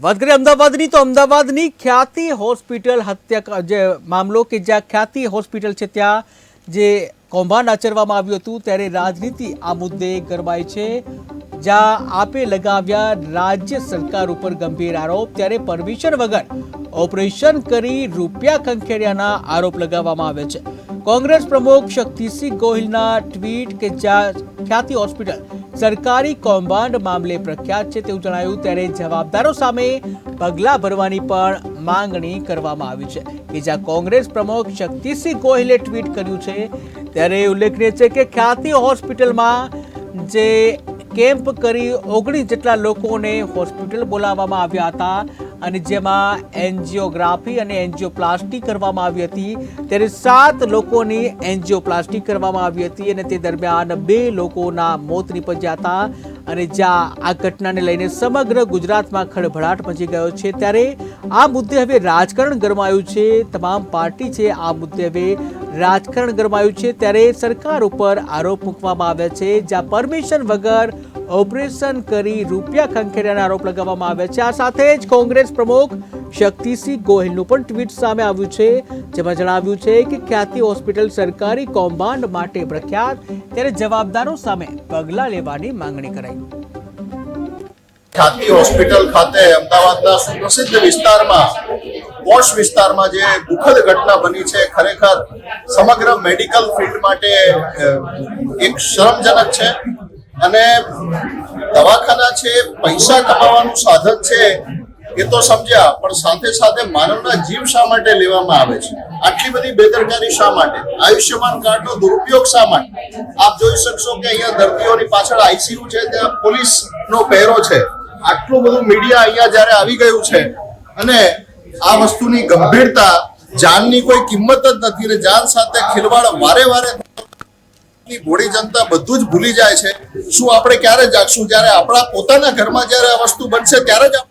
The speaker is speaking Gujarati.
વાત કરીએ અમદાવાદની તો અમદાવાદની ખ્યાતિ હોસ્પિટલ હત્યા જે મામલો કે જ્યાં ખ્યાતિ હોસ્પિટલ છે ત્યાં જે કૌભાંડ આચરવામાં આવ્યું હતું ત્યારે રાજનીતિ આ મુદ્દે ગરમાઈ છે। જ્યાં આપે લગાવ્યા રાજ્ય સરકાર ઉપર ગંભીર આરોપ, ત્યારે પરમિશન વગર ઓપરેશન કરી રૂપિયા ખંખેર્યાના આરોપ લગાવવામાં આવે છે। કોંગ્રેસ પ્રમુખ શક્તિસિંહ ગોહિલના ટ્વીટ કે જ્યાં ખ્યાતિ હોસ્પિટલ સરકારી કૌભાંડ મામલે પ્રખ્યાત છે તેવું જણાયું, ત્યારે જવાબદારો સામે પગલાં ભરવાની પણ માંગણી કરવામાં આવી છે કે જ્યાં કોંગ્રેસ પ્રમુખ શક્તિસિંહ ગોહિલે ટ્વીટ કર્યું છે। ત્યારે ઉલ્લેખનીય છે કે ખ્યાતિ હોસ્પિટલમાં જે કેમ્પ કરી 19 જેટલા લોકોને હોસ્પિટલ બોલાવવામાં આવ્યા હતા અને જેમાં એન્જિયોગ્રાફી અને એન્જિયોપ્લાસ્ટી કરવામાં આવી હતી। ત્યારે 7 લોકોની એન્જિયોપ્લાસ્ટી કરવામાં આવી હતી અને તે દરમિયાન 2 લોકોના મોત નીપજ્યા હતા અને જ્યાં આ ઘટનાને લઈને સમગ્ર ગુજરાતમાં ખળભળાટ મચી ગયો છે। ત્યારે આ મુદ્દે હવે રાજકારણ ગરમાયું છે, તમામ પાર્ટી છે આ મુદ્દે હવે રાજકારણ ગરમાયું છે। ત્યારે સરકાર ઉપર આરોપ મૂકવામાં આવ્યા છે, જ્યાં પરમિશન વગર ઓપરેશન કરી રૂપિયા ખંખેર્યાના આરોપ લગાવવામાં આવ્યા છે। આ સાથે જ કોંગ્રેસ પ્રમુખ શક્તિસિંહ ગોહિલનું પણ ટ્વીટ સામે આવ્યું છે, જેમાં જણાવ્યું છે કે ખ્યાતિ હોસ્પિટલ સરકારી કૌભાંડ માટે પ્રખ્યાત, ત્યારે જવાબદારો સામે પગલાં લેવાની માંગણી કરાઈ। ખ્યાતિ હોસ્પિટલ ખાતે અમદાવાદના સુપ્રસિદ્ધ વિસ્તારમાં પોશ વિસ્તારમાં જે દુઃખદ ઘટના બની છે, ખરેખર સમગ્ર મેડિકલ ફિલ્ડ માટે એક શરમજનક છે અને દવાખાના છે પૈસા કમાવાનું સાધન છે એ તો સમજ્યા, પણ સાથે સાથે માનવના જીવ શા માટે લેવામાં આવે છે? આટલી બધી બેદરકારી શા માટે? આયુષ્યમાન કાર્ડનો દુરુપયોગ શા માટે? આપ જોઈ શકશો કે અહીંયા દર્દીઓની પાછળ આઈસીયુ છે, ત્યાં પોલીસનો પહેરો છે। આટલું બધું મીડિયા અહીંયા જ્યારે આવી ગયું છે અને આ વસ્તુની ગંભીરતા, જાનની કોઈ કિંમત જ નથી અને જાન સાથે ખિલવાડ વારે વારે ભોળી જનતા બધું જ ભૂલી જાય છે। શું આપણે ક્યારે જાગશું? જ્યારે આપણા પોતાના ઘરમાં જ્યારે આ વસ્તુ બનશે ત્યારે જ